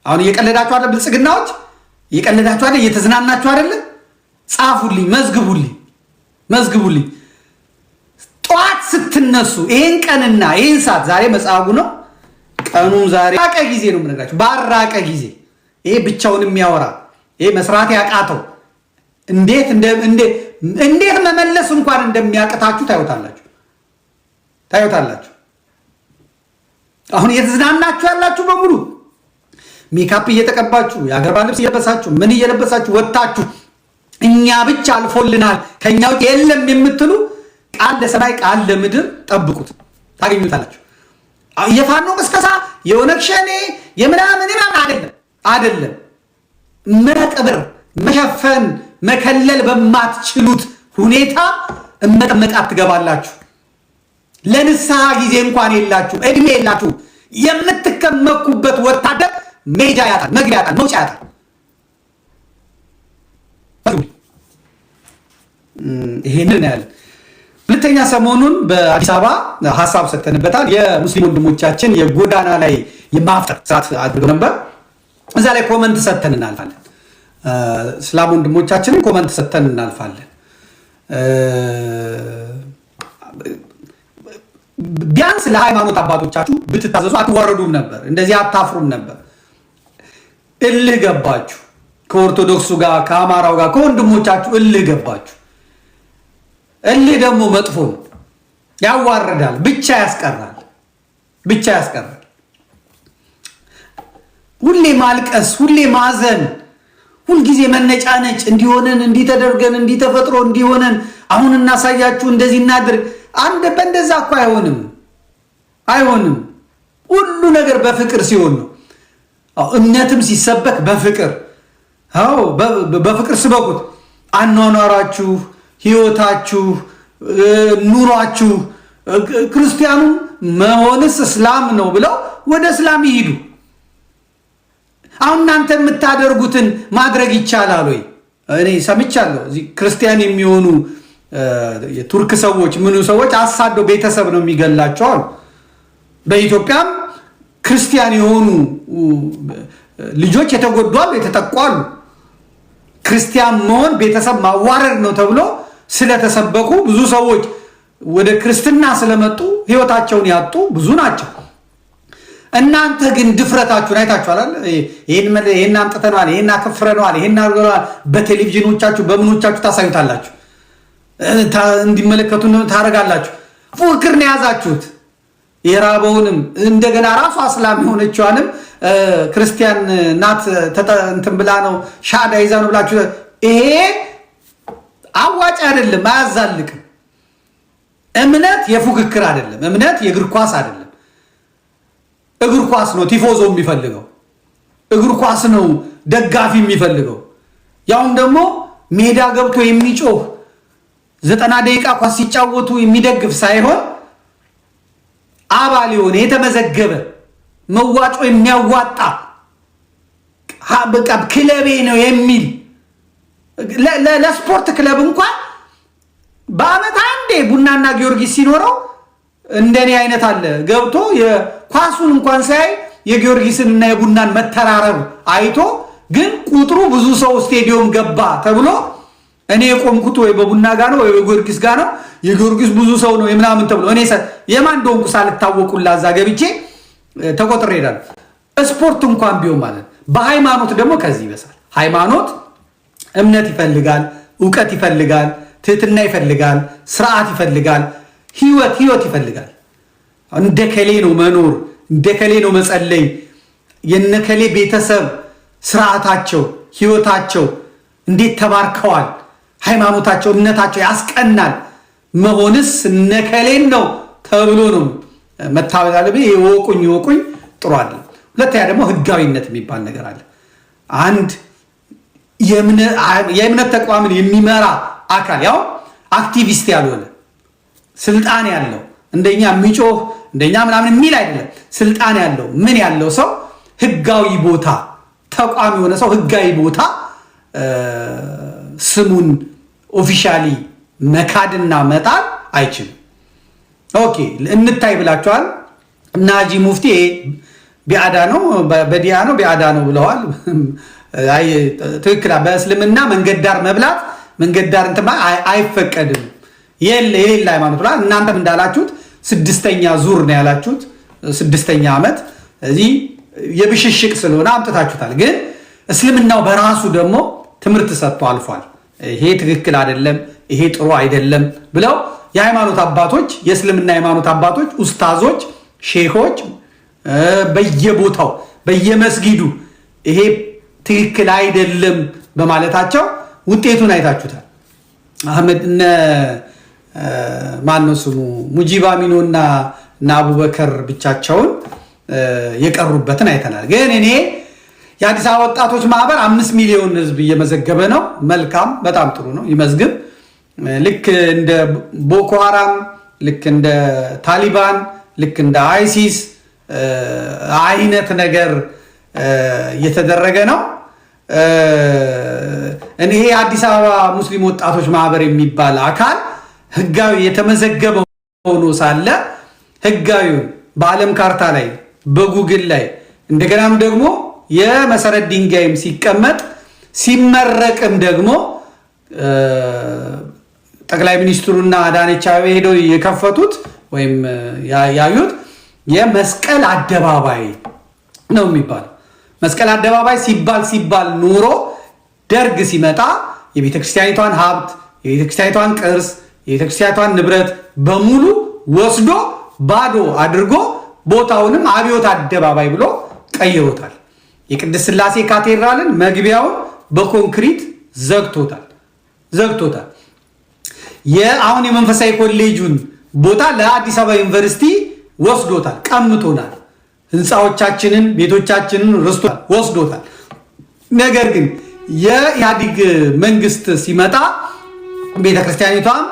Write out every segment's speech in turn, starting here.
አሁን እየቀለዳችሁ አይደል? ብልጽግናዎች እየቀለዳችሁ አይደል? እየተዝናናችሁ አይደል? ጻፉልኝ፣ መዝግቡልኝ። ጧት ስትነሱ ይሄን ቀንና ይሄን ሰዓት ዛሬ መጽሐፉ ነው። ቀኑም ዛሬ ባራቀ ጊዜ ነው የምነግራችሁ። ባራቀ ጊዜ ይሄ ብቻውን የሚያወራ ይሄ መስራት ያቃተው እንዴት መመለስ እንኳን እንደሚያቅታችሁ ታዩታላችሁ። አሁን እየተዝናናችሁ ያላችሁ በሙሉ ሜካፕ እየተቀባችሁ የአገር ባህል ልብስ እየለበሳችሁ ምን እየለበሳችሁ ወጣችሁ እኛ ብቻ አልፎልናል ከኛ ውጭ የለም የምትሉ ቃል ለሰማይ ቃል ለምድር ጠብቁት፣ ታገኙታላችሁ። የፋኖ ቅስቀሳ የኦነግ ሸኔ የምናምን አይደለም። መቀብር መሸፈን መከለል በማትችሉት ሁኔታ እመጠመቃት ትገባላችሁ። ለንስሐ ጊዜ እንኳን የላችሁ፣ እድሜ የላችሁ። የምትከመኩበት ወታደር ሜጃ ያጣል፣ መግቢያ ያጣል፣ መውጫ ያጣል። ይሄንን ያለ ሁለተኛ ሰሞኑን በአዲስ አበባ ሐሳብ ሰጥተንበታል። የሙስሊም ወንድሞቻችን የጎዳና ላይ የማፍጠር ስርዓት አድርገው ነበር። እዛ ላይ ኮመንት ሰጥተን እናልፋለን። እስላም ወንድሞቻችንን ኮመንት ሰጥተን እናልፋለን። ቢያንስ ለሃይማኖት አባቶቻችሁ ብትታዘዙ አትዋረዱም ነበር፣ እንደዚህ አታፍሩም ነበር። እልህ ገባችሁ፣ ከኦርቶዶክሱ ጋር ከአማራው ጋር ከወንድሞቻችሁ እልህ ገባችሁ። እልህ ደግሞ መጥፎ ነው፣ ያዋርዳል፣ ብቻ ያስቀራል። ሁሌ ማልቀስ፣ ሁሌ ማዘን፣ ሁልጊዜ መነጫነጭ፣ እንዲሆነን እንዲተደርገን እንዲተፈጥሮ እንዲሆነን አሁን እናሳያችሁ እንደዚህ እናድርግ። በእንደዛ እኮ አይሆንም። ሁሉ ነገር በፍቅር ሲሆን ነው። እምነትም ሲሰበክ በፍቅር በፍቅር ስበኩት። አኗኗራችሁ፣ ህይወታችሁ፣ ኑሯችሁ ክርስቲያኑ መሆንስ እስላም ነው ብለው ወደ እስላም ይሂዱ። አሁን እናንተ የምታደርጉትን ማድረግ ይቻላል ወይ? እኔ ሰምቻለሁ። እዚህ ክርስቲያን የሚሆኑ የቱርክ ሰዎች ምኑ ሰዎች አሳደው ቤተሰብ ነው የሚገላቸው አሉ። በኢትዮጵያም ክርስቲያን የሆኑ ልጆች የተጎዷሉ፣ የተጠቋሉ። ክርስቲያን መሆን ቤተሰብ ማዋረድ ነው ተብሎ ስለተሰበኩ ብዙ ሰዎች ወደ ክርስትና ስለመጡ ህይወታቸውን ያጡ ብዙ ናቸው። እናንተ ግን ድፍረታችሁን አይታችኋል። ይሄን አምጥተናል፣ ይሄን አከፍረናል፣ ይሄን አድርገናል። በቴሌቪዥኖቻችሁ በምኖቻችሁ ታሳዩታላችሁ፣ እንዲመለከቱ ታደርጋላችሁ። ፉክክር ነው የያዛችሁት። የራበውንም እንደገና ራሷ እስላም የሆነችዋንም ክርስቲያን ናት እንትን ብላ ነው ሻዳ ይዛ ነው ብላችሁ፣ ይሄ አዋጭ አይደለም፣ አያዛልቅም። እምነት የፉክክር አይደለም። እምነት የእግር ኳስ አይደለም። እግር ኳስ ነው ቲፎዞ የሚፈልገው፣ እግር ኳስ ነው ደጋፊ የሚፈልገው። ያውም ደግሞ ሜዳ ገብቶ የሚጮህ 90 ደቂቃ ኳስ ሲጫወቱ የሚደግፍ ሳይሆን አባል የሆነ የተመዘገበ መዋጮ የሚያዋጣ በቃ ክለቤ ነው የሚል ለስፖርት ክለብ እንኳን በአመት አንዴ ቡናና ጊዮርጊስ ሲኖረው እንደኔ አይነት አለ ገብቶ የኳሱን እንኳን ሳይ የጊዮርጊስን እና የቡናን መተራረብ አይቶ ግን ቁጥሩ ብዙ ሰው ስቴዲዮም ገባ ተብሎ እኔ የቆምኩት ወይ በቡና ጋር ነው ወይ በጊዮርጊስ ጋር ነው፣ የጊዮርጊስ ብዙ ሰው ነው የምናምን ተብሎ እኔ የማን እንደሆንኩ ሳልታወቁላ እዛ ገብቼ ተቆጥሬ እሄዳለሁ። ስፖርት እንኳን ቢሆን ማለት በሃይማኖት ደግሞ ከዚህ ይበሳል። ሃይማኖት እምነት ይፈልጋል፣ ዕውቀት ይፈልጋል፣ ትህትና ይፈልጋል፣ ስርዓት ይፈልጋል፣ ህይወት ይፈልጋል። እንደከሌ ነው መኖር፣ እንደከሌ ነው መጸለይ። የነከሌ ቤተሰብ ስርዓታቸው፣ ህይወታቸው እንዴት ተባርከዋል፣ ሃይማኖታቸው፣ እምነታቸው ያስቀናል። መሆንስ እነከሌን ነው ተብሎ ነው መታበል አለብኝ። ይወቁኝ ጥሩ አይደለም። ሁለተኛ ደግሞ ህጋዊነት የሚባል ነገር አለ። አንድ የእምነት ተቋምን የሚመራ አካል ያው አክቲቪስት ያልሆነ ስልጣን ያለው እንደኛ የሚጮህ እንደኛ ምናምን የሚል አይደለም። ስልጣን ያለው ምን ያለው ሰው ህጋዊ ቦታ ተቋም የሆነ ሰው ህጋዊ ቦታ ስሙን ኦፊሻሊ መካድና መጣል አይችልም። ኦኬ እንታይ ብላችኋል። ናጂ ሙፍቲ ቢያዳ ነው በዲያ ነው ቢያዳ ነው ብለዋል። አይ ትክክል። በእስልምና መንገድ ዳር መብላት መንገድ ዳር እንትን አይፈቀድም። የሌላ ሃይማኖት ብላ እናንተም እንዳላችሁት 6ኛ ዙር ነው ያላችሁት 6ኛ ዓመት እዚህ የብሽሽቅ ስለሆነ አምጥታችሁታል። ግን እስልምናው በራሱ ደግሞ ትምህርት ሰጥቶ አልፏል። ይሄ ትክክል አይደለም፣ ይሄ ጥሩ አይደለም ብለው የሃይማኖት አባቶች የእስልምና ሃይማኖት አባቶች ኡስታዞች፣ ሼኾች በየቦታው በየመስጊዱ ይሄ ትክክል አይደለም በማለታቸው ውጤቱን አይታችሁታል። አህመድ ማነው ስሙ ሙጂብ አሚኖና አቡበከር ብቻቸውን የቀሩበትን አይተናል። ግን እኔ የአዲስ አበባ ወጣቶች ማህበር 5 ሚሊዮን ህዝብ እየመዘገበ ነው። መልካም፣ በጣም ጥሩ ነው፣ ይመዝግብ። ልክ እንደ ቦኮ ሃራም፣ ልክ እንደ ታሊባን፣ ልክ እንደ አይሲስ አይነት ነገር እየተደረገ ነው። እኔ የአዲስ አበባ ሙስሊም ወጣቶች ማህበር የሚባል አካል ህጋዊ የተመዘገበ ሆኖ ሳለ ህጋዊውን በዓለም ካርታ ላይ በጉግል ላይ እንደገናም ደግሞ የመሰረት ድንጋይም ሲቀመጥ ሲመረቅም ደግሞ ጠቅላይ ሚኒስትሩና አዳነች አቤቤ ሄደው የከፈቱት ወይም ያዩት የመስቀል አደባባይ ነው የሚባለው። መስቀል አደባባይ ሲባል ኑሮ ደርግ ሲመጣ የቤተክርስቲያኒቷን ሀብት፣ የቤተክርስቲያኒቷን ቅርስ፣ የቤተክርስቲያኒቷን ንብረት በሙሉ ወስዶ ባዶ አድርጎ ቦታውንም አብዮት አደባባይ ብሎ ቀይሮታል። የቅድስት ሥላሴ ካቴድራልን መግቢያውን በኮንክሪት ዘግቶታል። አሁን የመንፈሳዊ ኮሌጁን ቦታ ለአዲስ አበባ ዩኒቨርሲቲ ወስዶታል፣ ቀምቶናል። ህንፃዎቻችንን፣ ቤቶቻችንን ርስቶታል፣ ወስዶታል። ነገር ግን የኢህአዴግ መንግስት ሲመጣ ቤተክርስቲያኒቷም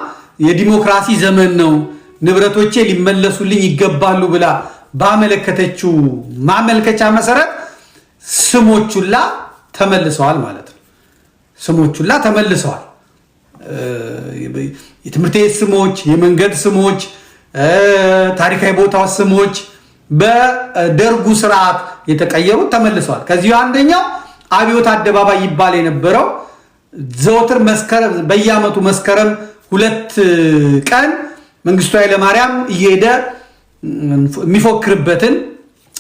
የዲሞክራሲ ዘመን ነው፣ ንብረቶቼ ሊመለሱልኝ ይገባሉ ብላ ባመለከተችው ማመልከቻ መሰረት ስሞቹላ ተመልሰዋል ማለት ነው። ስሞቹላ ተመልሰዋል። የትምህርት ቤት ስሞች፣ የመንገድ ስሞች፣ ታሪካዊ ቦታዎች ስሞች በደርጉ ስርዓት የተቀየሩት ተመልሰዋል። ከዚሁ አንደኛው አብዮት አደባባይ ይባል የነበረው ዘወትር በየዓመቱ መስከረም 2 ቀን መንግስቱ ኃይለማርያም እየሄደ የሚፎክርበትን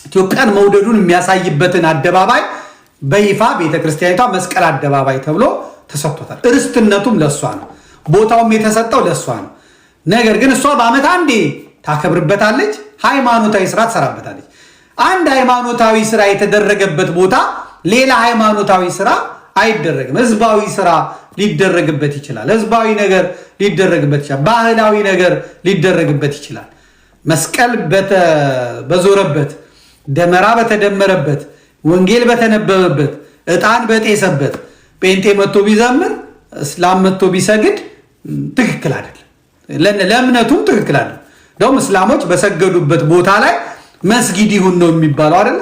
ኢትዮጵያን መውደዱን የሚያሳይበትን አደባባይ በይፋ ቤተክርስቲያኒቷ መስቀል አደባባይ ተብሎ ተሰጥቶታል። እርስትነቱም ለእሷ ነው፣ ቦታውም የተሰጠው ለእሷ ነው። ነገር ግን እሷ በዓመት አንዴ ታከብርበታለች፣ ሃይማኖታዊ ስራ ትሰራበታለች። አንድ ሃይማኖታዊ ስራ የተደረገበት ቦታ ሌላ ሃይማኖታዊ ስራ አይደረግም። ህዝባዊ ስራ ሊደረግበት ይችላል። ህዝባዊ ነገር ሊደረግበት ይችላል። ባህላዊ ነገር ሊደረግበት ይችላል። መስቀል በዞረበት፣ ደመራ በተደመረበት፣ ወንጌል በተነበበበት፣ ዕጣን በጤሰበት ጴንጤ መጥቶ ቢዘምር፣ እስላም መጥቶ ቢሰግድ ትክክል አይደለም። ለእምነቱም ትክክል አይደለም። እንደውም እስላሞች በሰገዱበት ቦታ ላይ መስጊድ ይሁን ነው የሚባለው አይደለ?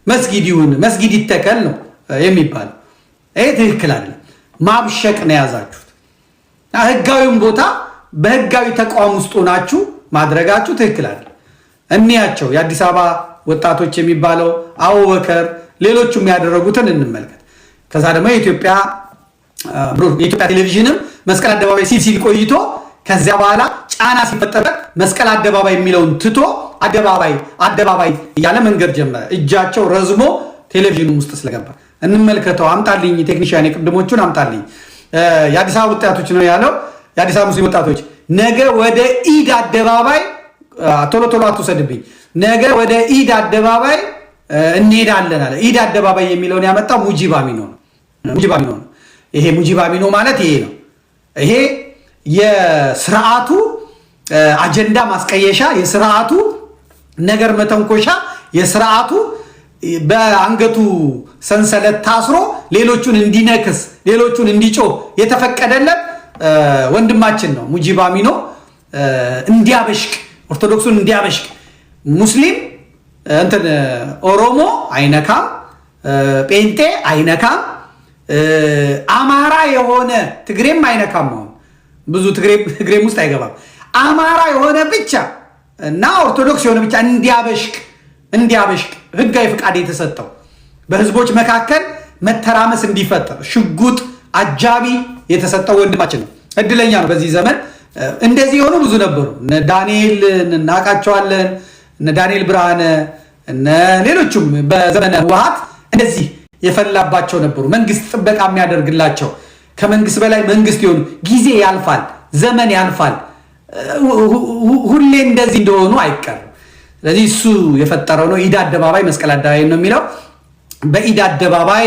መስጊድ ይሁን፣ መስጊድ ይተከል ነው የሚባለው። ይሄ ትክክል አይደለም። ማብሸቅ ነው የያዛችሁት። ህጋዊውን ቦታ በህጋዊ ተቋም ውስጥ ሆናችሁ ማድረጋችሁ ትክክል አይደለም። እንያቸው የአዲስ አበባ ወጣቶች የሚባለው አቡበከር፣ ሌሎቹም ያደረጉትን እንመልከት። ከዛ ደግሞ የኢትዮጵያ ቴሌቪዥንም መስቀል አደባባይ ሲል ቆይቶ ከዚያ በኋላ ጫና ሲፈጠርበት መስቀል አደባባይ የሚለውን ትቶ አደባባይ እያለ መንገድ ጀመረ። እጃቸው ረዝሞ ቴሌቪዥኑ ውስጥ ስለገባ እንመልከተው። አምጣልኝ ቴክኒሽያን፣ የቅድሞቹን አምጣልኝ። የአዲስ አበባ ወጣቶች ነው ያለው። የአዲስ አበባ ሙስሊም ወጣቶች ነገ ወደ ኢድ አደባባይ፣ ቶሎ አትውሰድብኝ፣ ነገ ወደ ኢድ አደባባይ እንሄዳለን አለ። ኢድ አደባባይ የሚለውን ያመጣው ሙጂብ አሚኖ ነው። ይሄ ሙጂብ አሚኖ ማለት ይሄ ነው። ይሄ የስርዓቱ አጀንዳ ማስቀየሻ፣ የስርዓቱ ነገር መተንኮሻ፣ የስርዓቱ በአንገቱ ሰንሰለት ታስሮ ሌሎቹን እንዲነክስ፣ ሌሎቹን እንዲጮህ የተፈቀደለት ወንድማችን ነው። ሙጂብ አሚኖ እንዲያበሽቅ፣ ኦርቶዶክሱን እንዲያበሽቅ፣ ሙስሊም ኦሮሞ አይነካም፣ ጴንጤ አይነካም፣ አማራ የሆነ ትግሬም አይነካም። አሁን ብዙ ትግሬም ውስጥ አይገባም። አማራ የሆነ ብቻ እና ኦርቶዶክስ የሆነ ብቻ እንዲያበሽቅ ህጋዊ ፍቃድ የተሰጠው በህዝቦች መካከል መተራመስ እንዲፈጠር ሽጉጥ አጃቢ የተሰጠው ወንድማችን ነው። እድለኛ ነው። በዚህ ዘመን እንደዚህ የሆኑ ብዙ ነበሩ። እነ ዳንኤል እናውቃቸዋለን፣ እነ ዳንኤል ብርሃነ፣ እነ ሌሎቹም በዘመነ ህወሓት እንደዚህ የፈላባቸው ነበሩ። መንግስት ጥበቃ የሚያደርግላቸው ከመንግስት በላይ መንግስት የሆኑ ጊዜ ያልፋል፣ ዘመን ያልፋል። ሁሌ እንደዚህ እንደሆኑ አይቀርም። ስለዚህ እሱ የፈጠረው ነው። ኢድ አደባባይ መስቀል አደባባይ ነው የሚለው። በኢድ አደባባይ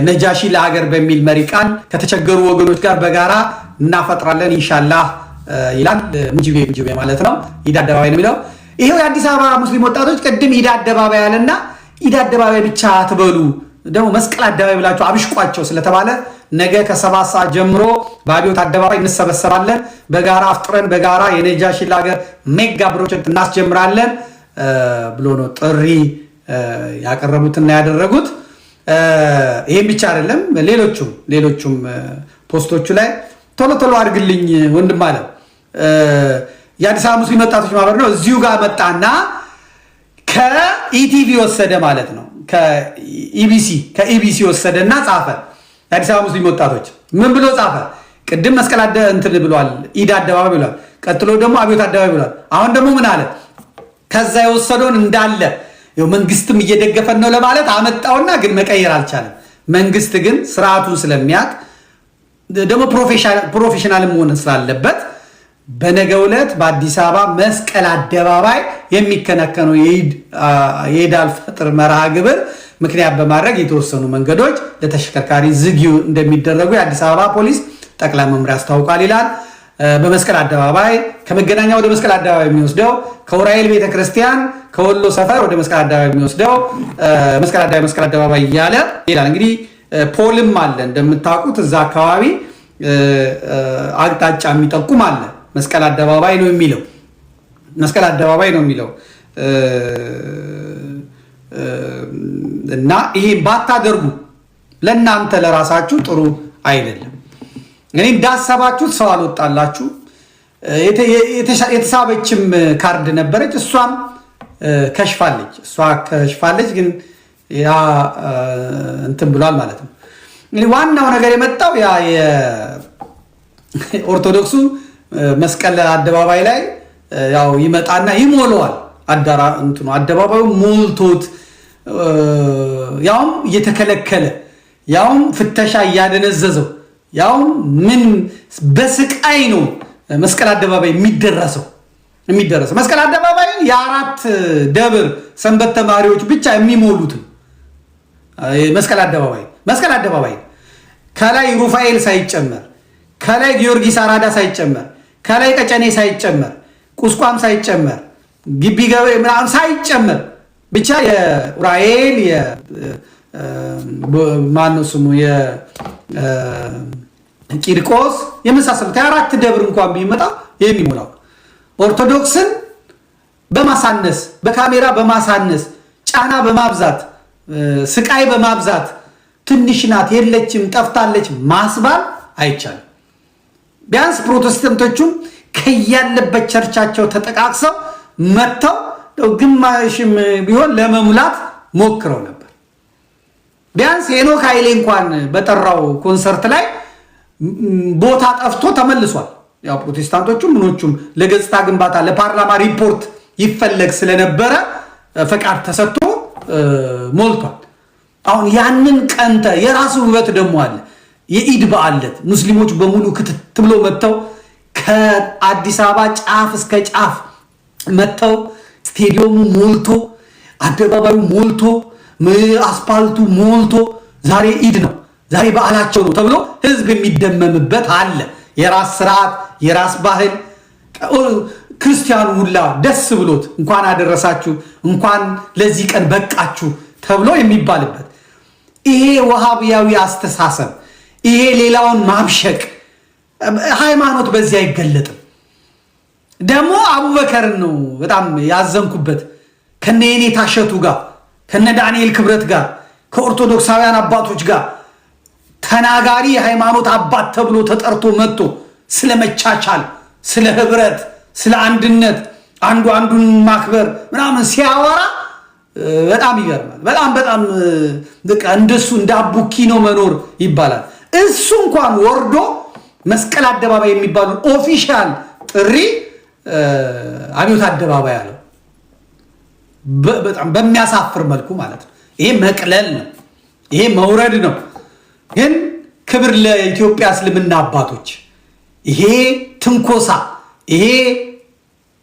ነጃሺ ለሀገር በሚል መሪ ቃል ከተቸገሩ ወገኖች ጋር በጋራ እናፈጥራለን ኢንሻአላህ ይላል። ሙጂቤ ማለት ነው። ኢድ አደባባይ ነው የሚለው። ይሄው የአዲስ አበባ ሙስሊም ወጣቶች ቅድም ኢድ አደባባይ ያለና ኢድ አደባባይ ብቻ አትበሉ ደግሞ መስቀል አደባባይ ብላችሁ አብሽቋቸው ስለተባለ ነገ ከ7 ሰዓት ጀምሮ በአብዮት አደባባይ እንሰበሰባለን። በጋራ አፍጥረን በጋራ የነጃሺ ለሀገር ሜጋ ፕሮጀክት እናስጀምራለን ብሎ ነው ጥሪ ያቀረቡትና ያደረጉት። ይሄን ብቻ አይደለም፣ ሌሎቹም ፖስቶቹ ላይ ቶሎ አድርግልኝ ወንድም አለ። የአዲስ አበባ ሙስሊም ወጣቶች ማህበር ነው እዚሁ ጋር መጣና ከኢቲቪ ወሰደ ማለት ነው። ከኢቢሲ ወሰደና ጻፈ። የአዲስ አበባ ሙስሊም ወጣቶች ምን ብሎ ጻፈ? ቅድም መስቀል እንትን ብሏል፣ ኢድ አደባባይ ብሏል። ቀጥሎ ደግሞ አብዮት አደባባይ ብሏል። አሁን ደግሞ ምን አለ? ከዛ የወሰደውን እንዳለ መንግስትም እየደገፈን ነው ለማለት አመጣውና ግን መቀየር አልቻለም። መንግስት ግን ስርዓቱን ስለሚያውቅ ደግሞ ፕሮፌሽናል መሆን ስላለበት በነገው ዕለት በአዲስ አበባ መስቀል አደባባይ የሚከናከነው የኢድ አልፈጥር መርሃ ግብር ምክንያት በማድረግ የተወሰኑ መንገዶች ለተሽከርካሪ ዝግ እንደሚደረጉ የአዲስ አበባ ፖሊስ ጠቅላይ መምሪያ አስታውቋል ይላል። በመስቀል አደባባይ ከመገናኛ ወደ መስቀል አደባባይ የሚወስደው ከኡራኤል ቤተክርስቲያን ከወሎ ሰፈር ወደ መስቀል አደባባይ የሚወስደው መስቀል አደባባይ እያለ ይላል። እንግዲህ ፖልም አለ እንደምታውቁት እዛ አካባቢ አቅጣጫ የሚጠቁም አለ። መስቀል አደባባይ ነው የሚለው እና ይሄን ባታደርጉ ለእናንተ ለራሳችሁ ጥሩ አይደለም። እኔ እንዳሰባችሁት ሰው አልወጣላችሁ። የተሳበችም ካርድ ነበረች፣ እሷም ከሽፋለች። ግን ያ እንትን ብሏል ማለት ነው። እንግዲህ ዋናው ነገር የመጣው ያ የኦርቶዶክሱ መስቀል አደባባይ ላይ ያው ይመጣና ይሞላዋል። አደባባዩ ሞልቶት ያውም እየተከለከለ ያውም ፍተሻ እያደነዘዘው ያውም ምን በስቃይ ነው መስቀል አደባባይ የሚደረሰው። መስቀል አደባባይ የአራት ደብር ሰንበት ተማሪዎች ብቻ የሚሞሉት መስቀል አደባባይ ከላይ ሩፋኤል ሳይጨመር፣ ከላይ ጊዮርጊስ አራዳ ሳይጨመር፣ ከላይ ቀጨኔ ሳይጨመር፣ ቁስቋም ሳይጨመር፣ ግቢ ገብርኤል ምናምን ሳይጨመር ብቻ የኡራኤል ማነው ስሙ ቂርቆስ የመሳሰሉት የአራት ደብር እንኳን ቢመጣ የሚሞላው ኦርቶዶክስን በማሳነስ በካሜራ በማሳነስ ጫና በማብዛት ስቃይ በማብዛት ትንሽ ናት የለችም ጠፍታለች ማስባል አይቻልም። ቢያንስ ፕሮቴስታንቶቹም ከያለበት ቸርቻቸው ተጠቃቅሰው መጥተው ግማሽም ቢሆን ለመሙላት ሞክረው ነበር። ቢያንስ ሄኖክ ኃይሌ እንኳን በጠራው ኮንሰርት ላይ ቦታ ጠፍቶ ተመልሷል። ያው ፕሮቴስታንቶቹም ምኖቹም ለገጽታ ግንባታ ለፓርላማ ሪፖርት ይፈለግ ስለነበረ ፈቃድ ተሰጥቶ ሞልቷል። አሁን ያንን ቀንተ የራሱ ውበት ደግሞ አለ። የኢድ በዓለት ሙስሊሞች በሙሉ ክትት ብሎ መጥተው ከአዲስ አበባ ጫፍ እስከ ጫፍ መጥተው ስቴዲየሙ ሞልቶ አደባባዩ ሞልቶ አስፓልቱ ሞልቶ ዛሬ ኢድ ነው ዛሬ በዓላቸው ነው ተብሎ ህዝብ የሚደመምበት አለ። የራስ ስርዓት የራስ ባህል ክርስቲያኑ ሁላ ደስ ብሎት እንኳን አደረሳችሁ እንኳን ለዚህ ቀን በቃችሁ ተብሎ የሚባልበት ይሄ ወሃቢያዊ አስተሳሰብ ይሄ ሌላውን ማብሸቅ ሃይማኖት በዚህ አይገለጥም። ደግሞ አቡበከርን ነው በጣም ያዘንኩበት ከነ የኔታ እሸቱ ጋር ከነ ዳንኤል ክብረት ጋር ከኦርቶዶክሳውያን አባቶች ጋር ተናጋሪ ሃይማኖት አባት ተብሎ ተጠርቶ መጥቶ ስለ መቻቻል፣ ስለ ህብረት፣ ስለ አንድነት አንዱ አንዱን ማክበር ምናምን ሲያወራ በጣም ይገርማል። በጣም በቃ እንደሱ እንደ አቡኪ ነው መኖር ይባላል። እሱ እንኳን ወርዶ መስቀል አደባባይ የሚባሉ ኦፊሻል ጥሪ አብዮት አደባባይ አለው። በጣም በሚያሳፍር መልኩ ማለት ነው። ይሄ መቅለል ነው። ይሄ መውረድ ነው። ግን ክብር ለኢትዮጵያ እስልምና አባቶች። ይሄ ትንኮሳ፣ ይሄ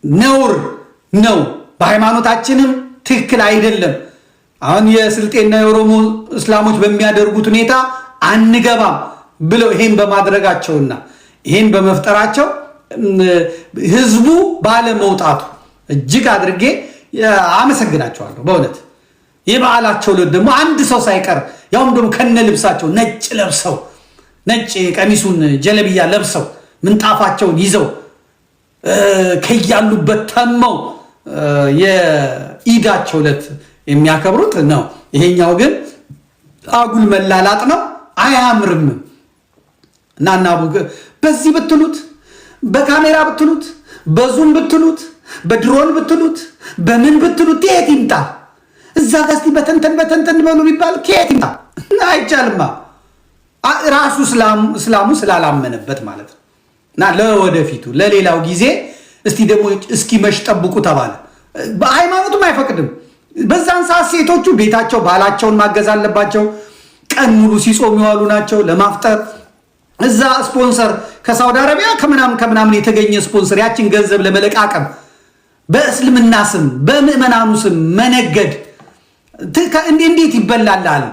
ነውር ነው። በሃይማኖታችንም ትክክል አይደለም። አሁን የስልጤና የኦሮሞ እስላሞች በሚያደርጉት ሁኔታ አንገባም ብለው ይሄን በማድረጋቸውና ይሄን በመፍጠራቸው ህዝቡ ባለመውጣቱ እጅግ አድርጌ አመሰግናቸዋለሁ። በእውነት የበዓላቸው ዕለት ደግሞ አንድ ሰው ሳይቀር ያውም ደግሞ ከነ ልብሳቸው ነጭ ለብሰው ነጭ ቀሚሱን ጀለብያ ለብሰው ምንጣፋቸውን ይዘው ከያሉበት ተመው የኢዳቸው ዕለት የሚያከብሩት ነው። ይሄኛው ግን አጉል መላላጥ ነው፣ አያምርም። እናና በዚህ ብትሉት፣ በካሜራ ብትሉት፣ በዙም ብትሉት፣ በድሮን ብትሉት፣ በምን ብትሉት የት ይምጣ? እዛ ጋር እስቲ በተንተን በሉ ቢባል ከየት ይምጣ? አይቻልማ። ራሱ እስላሙ ስላላመነበት ማለት ነው። እና ለወደፊቱ ለሌላው ጊዜ እስቲ ደግሞ እስኪመሽ ጠብቁ ተባለ። በሃይማኖቱም አይፈቅድም። በዛን ሰዓት ሴቶቹ ቤታቸው ባላቸውን ማገዝ አለባቸው። ቀን ሙሉ ሲጾም ይዋሉ ናቸው ለማፍጠር። እዛ ስፖንሰር ከሳውዲ አረቢያ ከምናምን የተገኘ ስፖንሰር ያችን ገንዘብ ለመለቃቀም በእስልምና ስም በምዕመናኑ ስም መነገድ እንዴት ይበላላል?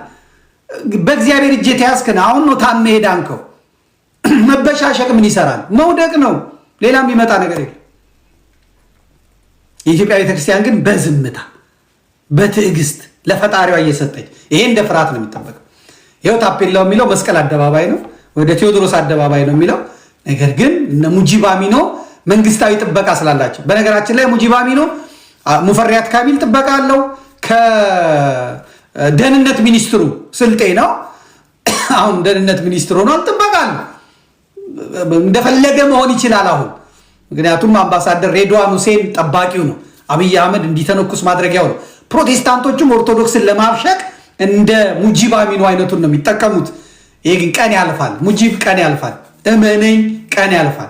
በእግዚአብሔር እጅ የተያዝክን አሁን ነው ታመ ሄዳንከው። መበሻሸቅ ምን ይሰራል? መውደቅ ነው። ሌላ የሚመጣ ነገር የለም። የኢትዮጵያ ቤተክርስቲያን ግን በዝምታ በትዕግስት ለፈጣሪዋ እየሰጠች ይሄ እንደ ፍርሃት ነው የሚጠበቀው። ይኸው ታፔላው የሚለው መስቀል አደባባይ ነው፣ ወደ ቴዎድሮስ አደባባይ ነው የሚለው። ነገር ግን እነ ሙጂብ አሚኖ መንግስታዊ ጥበቃ ስላላቸው፣ በነገራችን ላይ ሙጂብ አሚኖ ሙፈሪያት ካሚል ጥበቃ አለው። ከደህንነት ሚኒስትሩ ስልጤ ነው፣ አሁን ደህንነት ሚኒስትር ሆኗል። ጥበቃ አለው። እንደፈለገ መሆን ይችላል አሁን። ምክንያቱም አምባሳደር ሬድዋን ሁሴን ጠባቂው ነው፣ አብይ አህመድ እንዲተነኩስ ማድረጊያው ነው። ፕሮቴስታንቶቹም ኦርቶዶክስን ለማብሸቅ እንደ ሙጂብ አሚኖ አይነቱን ነው የሚጠቀሙት። ይሄ ግን ቀን ያልፋል። ሙጂብ ቀን ያልፋል፣ እመነኝ ቀን ያልፋል።